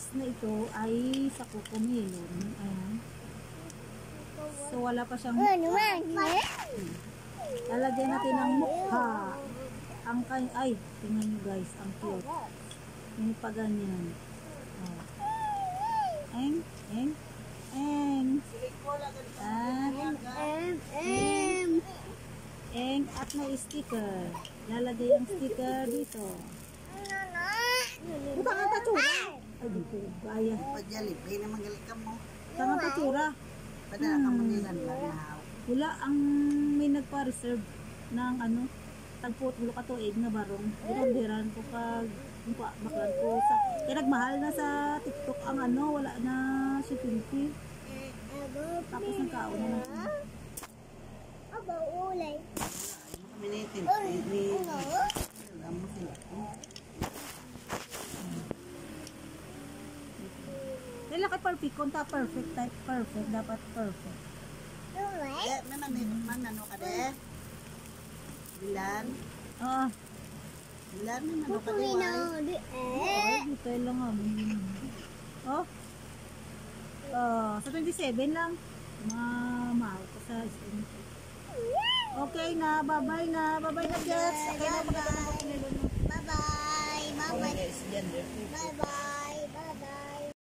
size na ito ay sa Cocomelon. Ayan. So, wala pa siyang mukha. Lalagyan natin ng mukha. Ay, tingnan nyo guys, ang cute. Hindi pa ganyan. Oh. Eng. Eng at may sticker. Lalagay yung sticker dito. Buka nga tatsura. Ay, dito. Gaya. Pagjalipay na magaling ka mo. Buka nga tatsura. Padala ka mangilan lang na. Wala ang may nagpa-reserve ng ano, tagpot ulo ka to egg na barong. Dinonderan ko kag baklan ko sa kaya nagmahal na sa TikTok ang ano, wala na shipping fee. Tapos ang kaon na lang. Aba, ulay. Minitin. Kailan ka perfect? Kung ta perfect type, perfect. Dapat perfect. Ulay? Man, ano ka de? Bilan? Ah. Bilan, ano ka de? Ay, dito lang nga. Oh. Sa 27 lang. Mahal ko sa SMT. Okay na. Bye-bye na. Bye-bye na, Jess. Okay na. Bye-bye. Bye-bye. Bye-bye. Bye-bye.